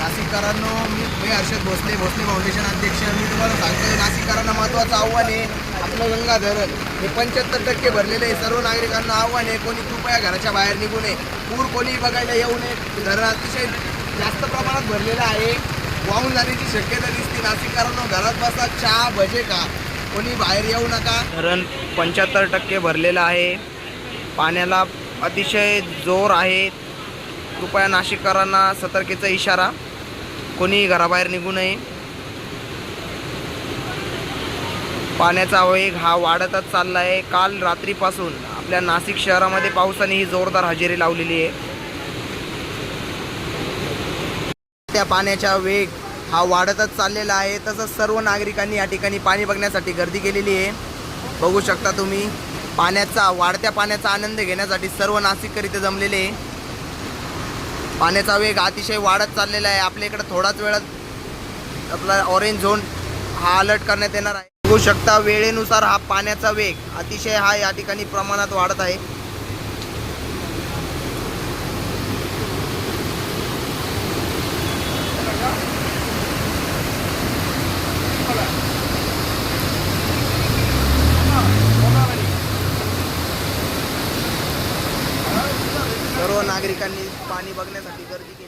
नाशिककरांनो, मी Harshad Bhosale foundation अध्यक्ष. मी तुम्हाला सांगतो, नाशिककरांना महत्त्वाचं आव्हान आहे. आपलं गंगा धरण हे 75% भरलेलं आहे. सर्व नागरिकांना आव्हान आहे, कोणी कृपया घराच्या बाहेर निघू नये. पूर कोणी बघायला येऊ नये. धरण अतिशय जास्त प्रमाणात भरलेलं आहे. वाहून जाण्याची शक्यता दिसते. नाशिककरांनो, घरात बसा, चहा भजे का, कोणी बाहेर येऊ नका. धरण 75% भरलेलं आहे. पाण्याला अतिशय जोर आहे. कृपया नाशिककरांना सतर्कतेचा इशारा, कोणी घराबाहेर निघू नये. पाण्याचा वेग हा वाढतच चालला आहे. काल रात्रीपासून आपल्या नाशिक शहरामध्ये पावसाने ही जोरदार हजेरी लावलेली आहे. त्या पाण्याचा वेग हा वाढतच चाललेला आहे. तसंच सर्व नागरिकांनी या ठिकाणी पाणी बघण्यासाठी गर्दी केलेली आहे. बघू शकता तुम्ही, वाढत्या पाण्याचा आनंद घेण्यासाठी सर्व नाशिककर इथे जमलेले आहे. पाण्याचा वेग अतिशय वाढत चाललेला आहे. आपल्या इकडे थोडाच वेळात आपला ऑरेंज झोन हा अलर्ट करण्यात येणार आहे. बघू शकता, वेळेनुसार हा पाण्याचा वेग अतिशय हा या ठिकाणी प्रमाणात वाढत आहे. सर्व नागरिकांनी पाणी बघण्यासाठी गर्दी केली.